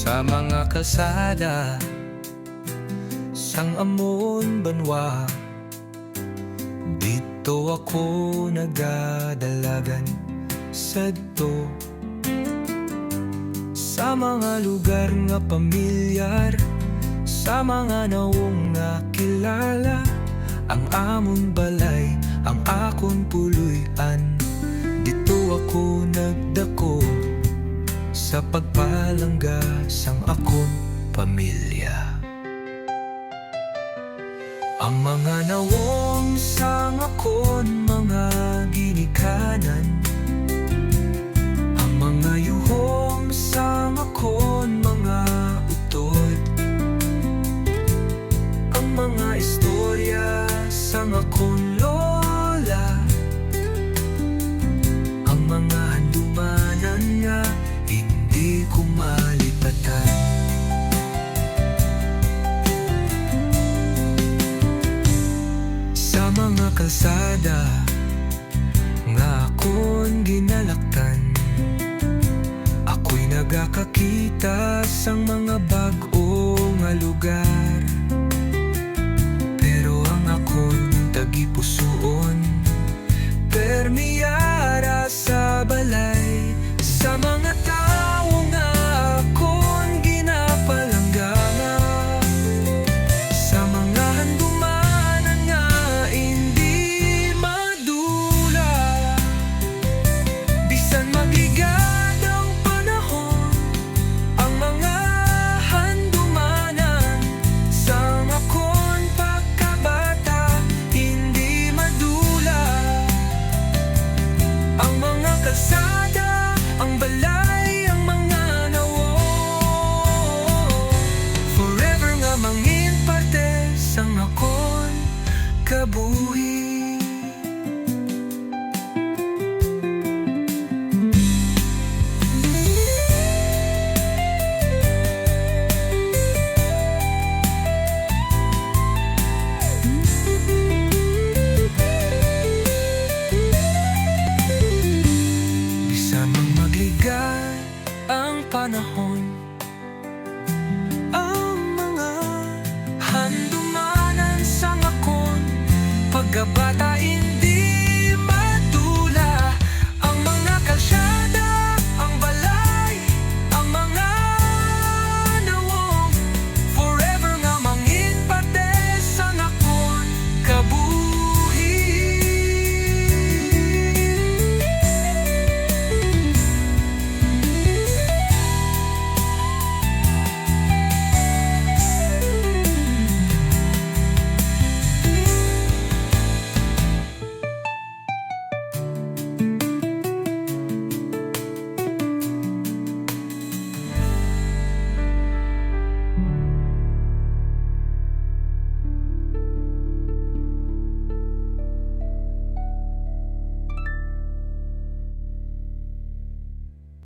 Sa mga kalsada, sang amon banwa, dito ako nagadalagan sadto. Sa mga lugar nga pamilyar, sa mga nawong nakilala, ang amon balay, ang akon puloy-an. Dito ako nagdako sa pagpalangga sang akon pamilya. Ang mga nawong sang akon mga ginikanan, ang mga yuhong sang akon mga utod, ang mga istorya sang akon lola, ang mga handumanan nga hindi ko malipatan. Sa mga kalsada nga akon ginalaktan, ako'y nagakakita sang mga bag-o nga lugar. Pero ang akon tagipusoon, permiyara sa balay, sa mga tao nga akon ginapalangga, sa mga handumanan nga hindi madula. Bisan magligad ang panahon, ang mga handumanan sa akon pagkabata hindi madula. Ang mga kalsada, ang balay, ang mga nawo, forever nga mangin parte sang akon kabuhi. Bisan mang magligad ang panahon, ang mga handumanan sang akon pagkabata